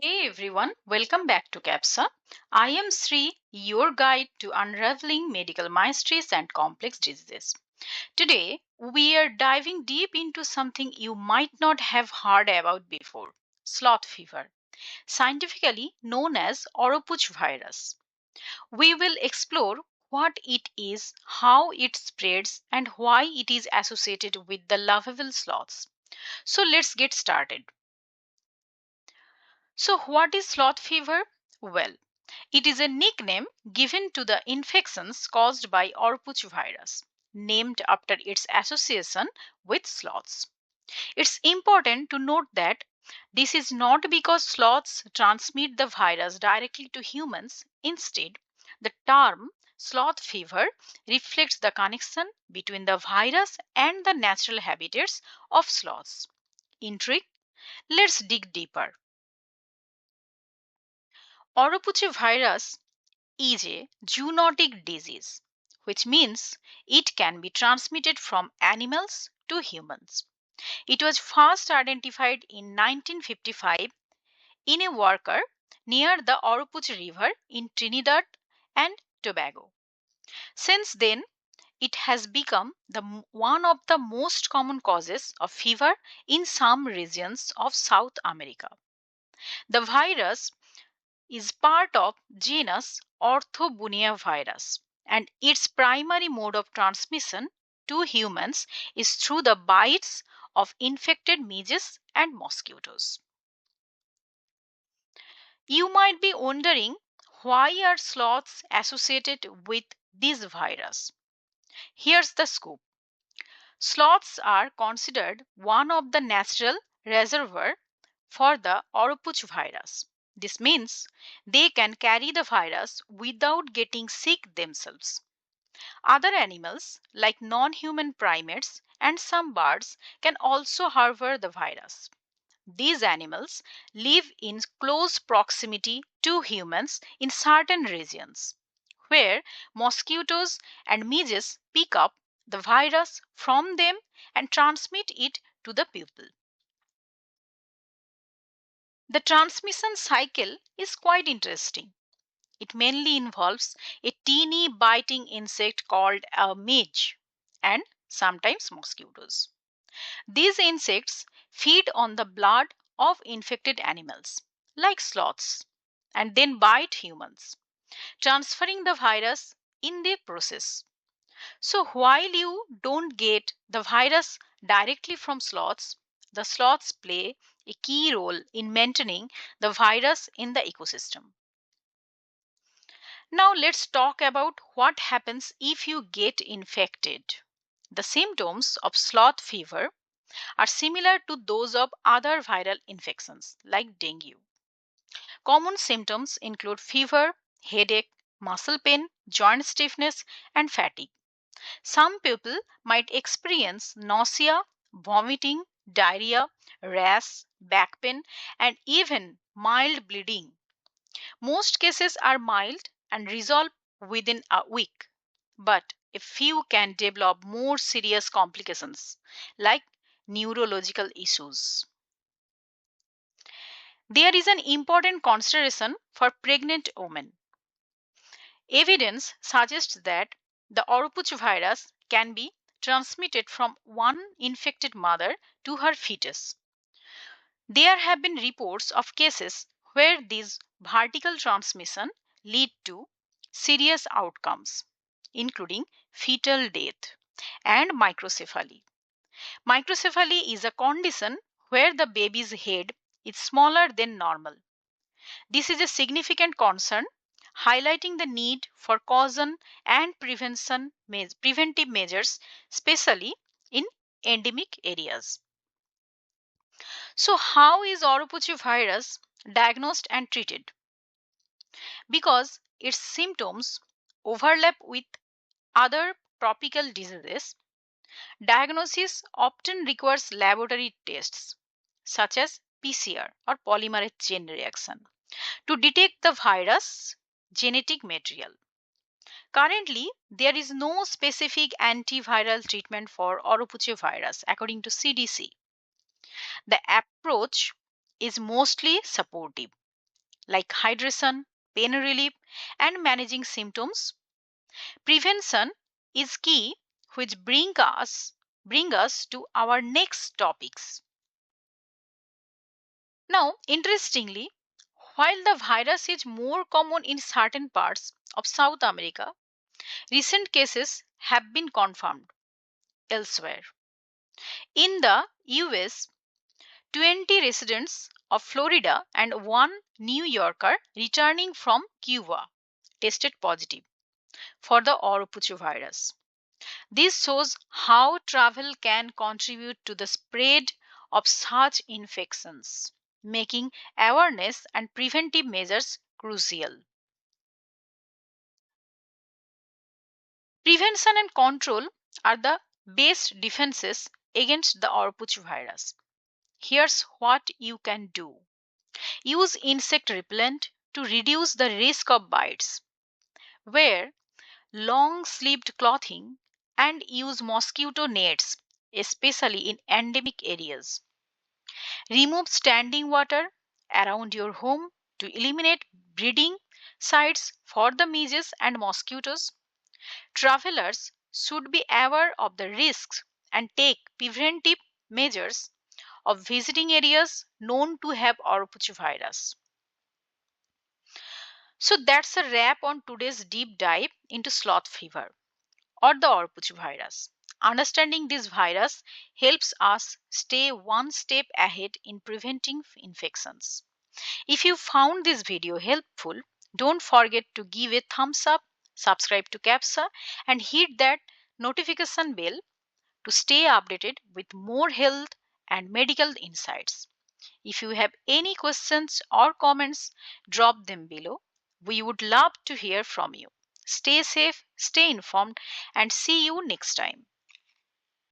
Hey everyone, welcome back to Capsa. I am Sri, your guide to unraveling medical mysteries and complex diseases. Today, we are diving deep into something you might not have heard about before: sloth fever, scientifically known as Oropouche virus. We will explore what it is, how it spreads, and why it is associated with the lovable sloths. So, let's get started. So, what is sloth fever? Well, it is a nickname given to the infections caused by Oropouche virus, named after its association with sloths. It's important to note that this is not because sloths transmit the virus directly to humans. Instead, the term sloth fever reflects the connection between the virus and the natural habitats of sloths. Intrigued? Let's dig deeper. Oropouche virus is a zoonotic disease, which means it can be transmitted from animals to humans. It was first identified in 1955 in a worker near the Oropouche River in Trinidad and Tobago. Since then, it has become one of the most common causes of fever in some regions of South America. The virus is part of genus Orthobunia virus, and its primary mode of transmission to humans is through the bites of infected midges and mosquitoes. You might be wondering, why are sloths associated with this virus? Here's the scoop. Sloths are considered one of the natural reservoir for the Oropouche virus. This means they can carry the virus without getting sick themselves. Other animals, like non human primates and some birds, can also harbor the virus. These animals live in close proximity to humans in certain regions, where mosquitoes and midges pick up the virus from them and transmit it to the people. The transmission cycle is quite interesting. It mainly involves a teeny biting insect called a midge and sometimes mosquitoes. These insects feed on the blood of infected animals, like sloths, and then bite humans, transferring the virus in the process. So, while you don't get the virus directly from sloths, the sloths play a key role in maintaining the virus in the ecosystem. Now, let's talk about what happens if you get infected. The symptoms of sloth fever are similar to those of other viral infections like dengue. Common symptoms include fever, headache, muscle pain, joint stiffness, and fatigue. Some people might experience nausea, vomiting, diarrhea, rash, back pain, and even mild bleeding. Most cases are mild and resolve within a week, but a few can develop more serious complications like neurological issues. There is an important consideration for pregnant women. Evidence suggests that the Oropouche virus can be transmitted from one infected mother to her fetus. There have been reports of cases where this vertical transmission lead to serious outcomes, including fetal death and microcephaly. Microcephaly is a condition where the baby's head is smaller than normal. This is a significant concern, highlighting the need for caution and preventive measures, especially in endemic areas. So, how is Oropouche virus diagnosed and treated? Because its symptoms overlap with other tropical diseases, diagnosis often requires laboratory tests such as PCR or polymerase chain reaction to detect the virus genetic material. Currently, there is no specific antiviral treatment for Oropouche virus, according to CDC. The approach is mostly supportive. like hydration, pain relief, and managing symptoms. Prevention is key, which bring us to our next topics. Now, interestingly, while the virus is more common in certain parts of South America, recent cases have been confirmed elsewhere. In the US, 20 residents of Florida and one New Yorker returning from Cuba tested positive for the Oropouche virus. This shows how travel can contribute to the spread of such infections, making awareness and preventive measures crucial. Prevention and control are the best defenses against the Oropouche virus. Here's what you can do. Use insect repellent to reduce the risk of bites. Wear long sleeved clothing and use mosquito nets, especially in endemic areas. Remove standing water around your home to eliminate breeding sites for the midges and mosquitoes. Travelers should be aware of the risks and take preventive measures of visiting areas known to have Oropouche virus. So that's a wrap on today's deep dive into sloth fever or the Oropouche virus. Understanding this virus helps us stay one step ahead in preventing infections. If you found this video helpful, don't forget to give a thumbs up, subscribe to Capsa, and hit that notification bell to stay updated with more health and medical insights. If you have any questions or comments, drop them below. We would love to hear from you. Stay safe, stay informed, and see you next time.